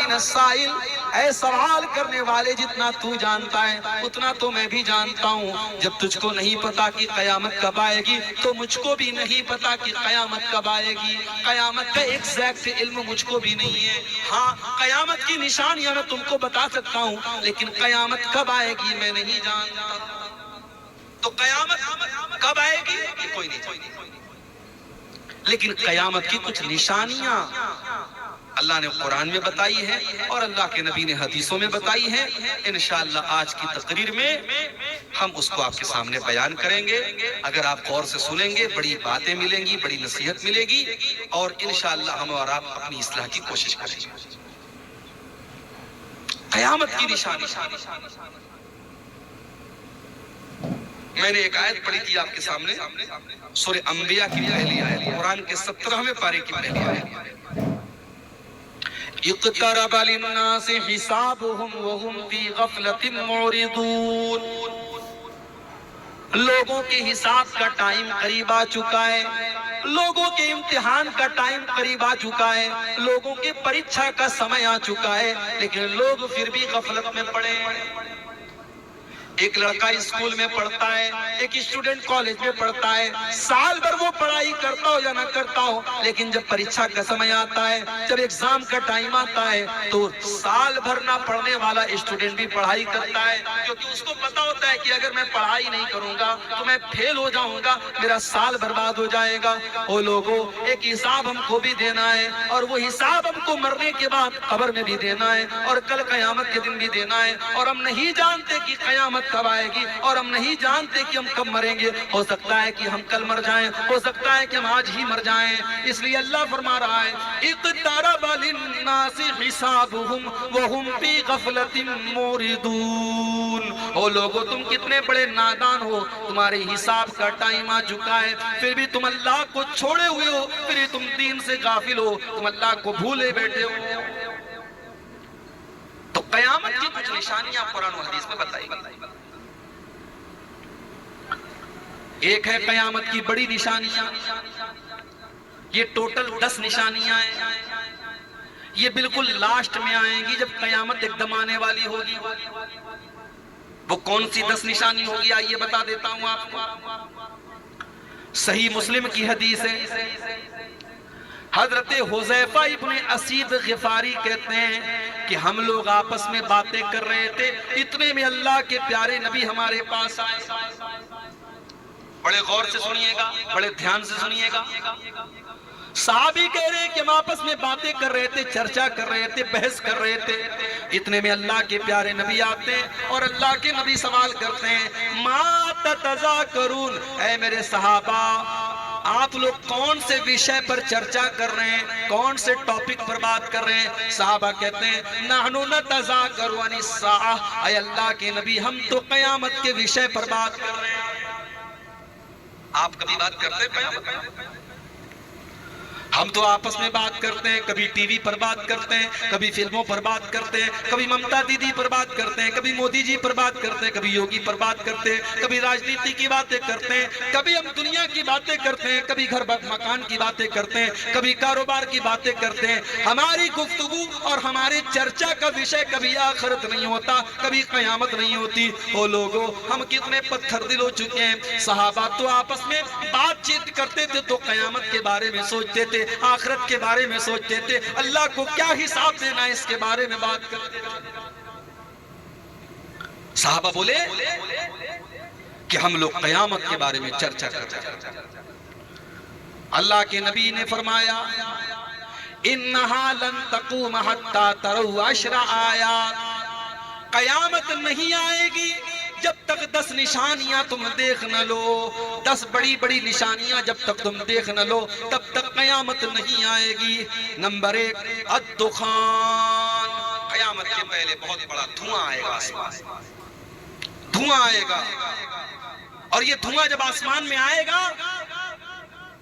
من السائل، اے سوال کرنے والے جتنا تو جانتا ہے اتنا تو میں بھی جانتا ہوں. جب تجھ کو نہیں پتا کہ قیامت کب آئے گی تو مجھ کو بھی نہیں پتا کہ قیامت کب آئے گی. قیامت کا ایگزیکٹ علم مجھ کو بھی نہیں ہے. ہاں قیامت کی نشانیاں میں تم کو بتا سکتا ہوں لیکن قیامت کب آئے گی میں نہیں جانتا. تو قیامت کب آئے گی کوئی نہیں جانتا، لیکن قیامت کی کچھ نشانیاں اللہ نے قرآن میں بتائی ہے اور اللہ کے نبی نے حدیثوں میں بتائی ہے. انشاءاللہ آج کی تقریر میں ہم اس کو آپ کے سامنے بیان کریں گے. اگر آپ غور سے سنیں گے بڑی باتیں ملیں گی، بڑی نصیحت ملے گی اور انشاءاللہ ہم اور آپ اپنی اصلاح کی کوشش کریں گے. قیامت کی نشانی، میں نے ایک آیت پڑھی تھی آپ کے سامنے، سورہ انبیاء کی پہلی آیت، قرآن کے 17ویں پارے کی پہلی آیت. اقترب للناس حسابهم وهم في غفلة معرضون. لوگوں کے حساب کا ٹائم قریب آ چکا ہے، لوگوں کے امتحان کا ٹائم قریب آ چکا ہے، لوگوں کے پریچھا کا سمے آ چکا ہے، لیکن لوگ پھر بھی غفلت میں پڑے ہیں. ایک لڑکا اسکول میں پڑھتا ہے، ایک اسٹوڈنٹ کالج میں پڑھتا ہے، سال بھر وہ پڑھائی کرتا ہو یا نہ کرتا ہو، لیکن جب پریچھا کا سمے آتا ہے، جب ایگزام کا ٹائم آتا ہے تو سال بھر نہ پڑھنے والا اسٹوڈنٹ بھی پڑھائی کرتا ہے، کیونکہ اس کو پتا ہوتا ہے کہ اگر میں پڑھائی نہیں کروں گا تو میں فیل ہو جاؤں گا، میرا سال برباد ہو جائے گا. او لوگوں، ایک حساب ہم کو بھی دینا ہے اور وہ حساب ہم کو مرنے کے بعد قبر میں بھی دینا ہے اور کل قیامت کے دن بھی دینا ہے. اور ہم نہیں جانتے کہ قیامت کب آئے گی اور ہم نہیں جانتے کہ ہم کب مریں گے. ہو سکتا ہے کہ ہم کل مر جائیں، ہو سکتا ہے کہ ہم آج ہی مر جائیں. اس لیے اللہ فرما رہا ہے اقترب للناس حسابهم وهم في غفلة معرضون. او لوگو تم کتنے بڑے نادان ہو، تمہارے حساب کا ٹائم آ چکا ہے پھر بھی تم اللہ کو چھوڑے ہوئے ہو، پھر بھی تم دین سے غافل ہو، تم اللہ کو بھولے بیٹھے ہو. تو قیامت کی کچھ نشانیاں قرآن و حدیث میں بتائی گئی. ایک ہے قیامت کی بڑی نشانیاں، یہ ٹوٹل 10 نشانیاں ہیں. یہ بالکل لاسٹ میں آئیں گی جب قیامت ایک دم آنے والی ہوگی. وہ کون سی 10 نشانی ہوگی آئیے بتا دیتا ہوں آپ کو. صحیح مسلم کی حدیث ہے، حضرت حذیفہ ابن اسید غفاری کہتے ہیں کہ ہم لوگ آپس میں باتیں کر رہے تھے، اتنے میں اللہ کے پیارے نبی ہمارے پاس آئے. بڑے غور سے سنیے گا، بڑے دھیان سے سنیے گا. صحابی کہہ رہے کہ ہم آپس میں باتیں کر رہے تھے، چرچا کر رہے تھے، بحث کر رہے تھے، اتنے میں اللہ کے پیارے نبی آتے ہیں اور اللہ کے نبی سوال کرتے ہیں ما تتذاکرون، اے میرے صحابہ آپ لوگ کون سے وشے پر چرچا کر رہے ہیں، کون سے ٹاپک پر بات کر رہے ہیں. صحابہ کہتے ہیں نحن نتذاکر عن الساعہ، اے اللہ کے نبی ہم تو قیامت کے وشے پر بات کر رہے ہیں. آپ کبھی بات کرتے ہیں قیامت پر؟ ہم تو آپس میں بات کرتے ہیں، کبھی ٹی وی پر بات کرتے ہیں، کبھی فلموں پر بات کرتے ہیں، کبھی ممتا دیدی پر بات کرتے ہیں، کبھی مودی جی پر بات کرتے ہیں، کبھی یوگی پر بات کرتے ہیں، کبھی راجنیتی کی باتیں کرتے ہیں، کبھی ہم دنیا کی باتیں کرتے ہیں، کبھی گھر مکان کی باتیں کرتے ہیں، کبھی کاروبار کی باتیں کرتے ہیں. ہماری گفتگو اور ہماری چرچا کا وشے کبھی آخرت نہیں ہوتا، کبھی قیامت نہیں ہوتی. او لوگو ہم کتنے پتھر دل ہو چکے ہیں. صحابہ تو آپس میں بات چیت کرتے تھے تو قیامت کے بارے میں سوچتے تھے، آخرت کے بارے میں سوچتے تھے، اللہ کو کیا حساب دینا ہے اس کے بارے میں بات کرتے تھے. صحابہ بولے کہ ہم لوگ قیامت کے بارے میں چرچا کر رہے ہیں. اللہ کے نبی نے فرمایا انہا لن تقوم حتی تروا 10 آیات، قیامت نہیں آئے گی جب تک 10 نشانیاں تم دیکھ نہ لو. 10 بڑی بڑی نشانیاں جب تک تم دیکھ نہ لو تب تک قیامت نہیں آئے گی. نمبر 1 الدخان، قیامت کے پہلے بہت بڑا دھواں آئے گا، دھواں آئے گا. اور یہ دھواں جب آسمان میں آئے گا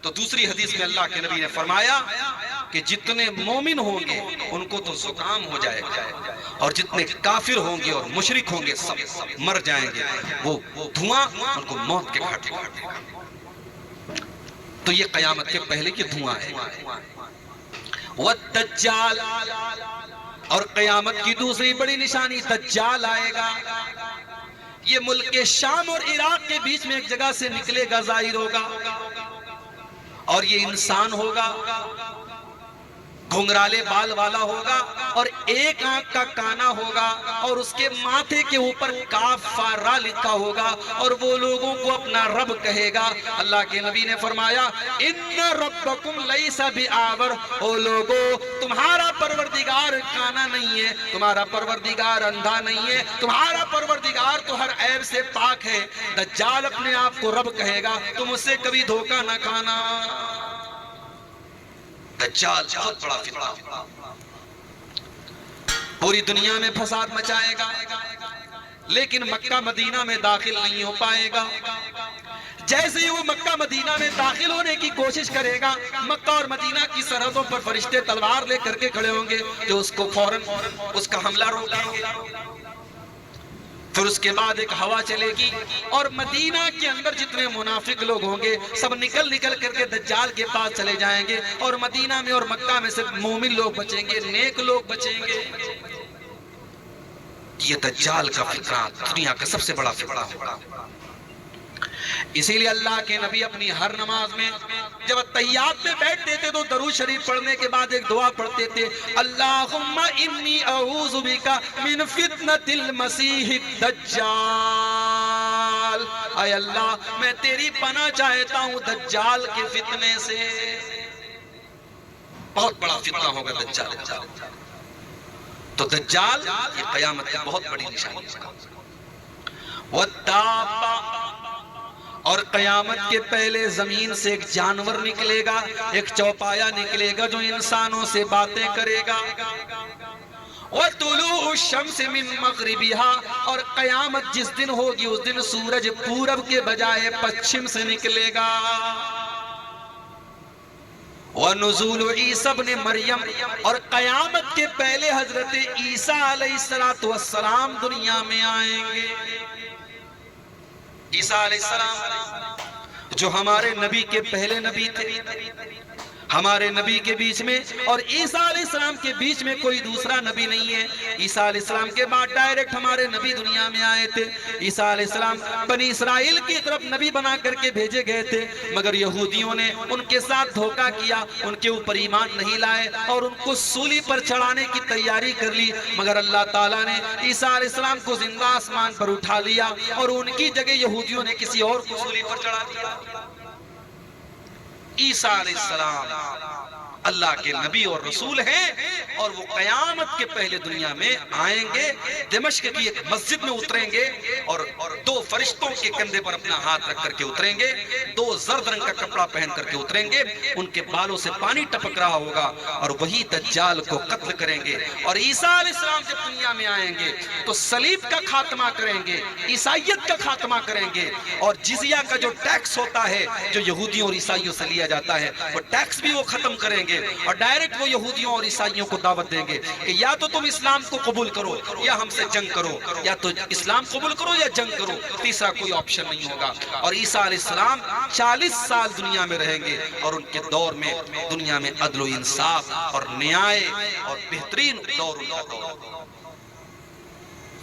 تو دوسری حدیث میں اللہ کے نبی نے فرمایا کہ جتنے مومن ہوں گے ان کو تو زکام ہو جائے گا اور جتنے کافر ہوں گے اور مشرک ہوں گے سب مر جائیں گے. وہ دھواں ان کو موت کے گھاٹے کر دے گا. تو یہ قیامت کے پہلے کی دھواں ہے. والدجال، اور قیامت کی دوسری بڑی نشانی دجال آئے گا. یہ ملک شام اور عراق کے بیچ میں ایک جگہ سے نکلے گا، ظاہر ہوگا، اور یہ انسان ہوگا، گھنگرالے بال والا ہوگا اور ایک آنکھ کا کانا ہوگا اور اس کے ماتھے کے اوپر کافارہ لکھا ہوگا اور وہ لوگوں کو اپنا رب کہے گا. اللہ کے نبی نے فرمایا ان ربکم لیس بآور، او لوگو تمہارا پروردگار کانا نہیں ہے، تمہارا پروردگار اندھا نہیں ہے، تمہارا پروردگار تو ہر عیب سے پاک ہے. دجال اپنے آپ کو رب کہے گا، تم اس سے کبھی دھوکہ نہ کھانا. دجال بہت بڑا فتنہ، پوری دنیا میں فساد مچائے گا، لیکن مکہ مدینہ میں داخل نہیں ہو پائے گا. جیسے ہی وہ مکہ مدینہ میں داخل ہونے کی کوشش کرے گا، مکہ اور مدینہ کی سرحدوں پر فرشتے تلوار لے کر کے کھڑے ہوں گے جو اس کو فوراً اس کا حملہ روکیں گے. پھر اس کے بعد ایک ہوا چلے گی اور مدینہ کے اندر جتنے منافق لوگ ہوں گے سب نکل کر کے دجال کے پاس چلے جائیں گے اور مدینہ میں اور مکہ میں صرف مومن لوگ بچیں گے، نیک لوگ بچیں گے. یہ دجال کا فتنہ دنیا کا سب سے بڑا فتنہ ہوگا. اسی لیے اللہ کے نبی اپنی ہر نماز میں جب تحیات میں بیٹھتے تھے تو درود شریف پڑھنے کے بعد ایک دعا پڑھتے تھے، اللہم انی اعوذ بک من فتنۃ المسیح الدجال. اے اللہ میں تیری پناہ چاہتا ہوں دجال کے فتنے سے. بہت بڑا فتنہ ہوگا دجال. تو دجال یہ قیامت کی بہت بڑی نشانی ہے. والدابہ، اور قیامت کے پہلے زمین سے ایک جانور نکلے گا، ایک چوپایا نکلے گا جو انسانوں سے باتیں کرے گا. وَطُلُوعُ الشَّمْسِ مِن مَغْرِبِهَا، اور قیامت جس دن ہوگی اس دن سورج پورب کے بجائے پچھم سے نکلے گا. وَنُزُولُ عِیسَىٰ ابْنِ مَرْیَم، اور قیامت کے پہلے حضرت عیسیٰ علیہ السلام دنیا میں آئیں گے. عیسیٰ علیہ السلام جو ہمارے نبی کے پہلے نبی تھے، ہمارے نبی کے بیچ میں اور عیسیٰ علیہ السلام کے بیچ میں کوئی دوسرا نبی نہیں ہے. عیسیٰ علیہ السلام کے بعد ڈائریکٹ ہمارے نبی دنیا میں آئے تھے. عیسیٰ علیہ السلام بنی اسرائیل کی طرف نبی بنا کر کے بھیجے گئے تھے، مگر یہودیوں نے ان کے ساتھ دھوکہ کیا، ان کے اوپر ایمان نہیں لائے اور ان کو سولی پر چڑھانے کی تیاری کر لی. مگر اللہ تعالیٰ نے عیسیٰ علیہ السلام کو زندہ آسمان پر اٹھا لیا اور ان کی جگہ یہودیوں نے کسی اور کو سولی پر چڑھا دیا. عیسیٰ علیہ السلام اللہ کے نبی اور رسول ہیں اور وہ قیامت کے پہلے دنیا میں آئیں گے. دمشق کی ایک مسجد میں اتریں گے اور دو فرشتوں کے کندھے پر اپنا ہاتھ رکھ کر کے اتریں گے، دو زرد رنگ کا کپڑا پہن کر کے اتریں گے، ان کے بالوں سے پانی ٹپک رہا ہوگا اور وہی دجال کو قتل کریں گے. اور عیسیٰ علیہ السلام جب دنیا میں آئیں گے تو صلیب کا خاتمہ کریں گے، عیسائیت کا خاتمہ کریں گے اور جزیہ کا جو ٹیکس ہوتا ہے جو یہودیوں اور عیسائیوں سے لیا جاتا ہے وہ ٹیکس بھی وہ ختم کریں گے اور ڈائریکٹ وہ یہودیوں اور عیسائیوں کو دعوت دیں گے کہ یا تو تم اسلام کو قبول کرو یا ہم سے جنگ کرو، یا تو اسلام قبول کرو یا جنگ کرو، تیسرا کوئی آپشن نہیں ہوگا. اور عیسیٰ علیہ السلام 40 سال دنیا میں رہیں گے اور ان کے دور میں دنیا میں عدل و انصاف اور نیائے اور بہترین دور ان کا دور.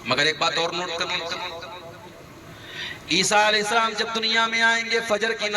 مگر ایک بات اور نوٹ کر لیں، عیسیٰ علیہ السلام جب دنیا میں آئیں گے فجر کی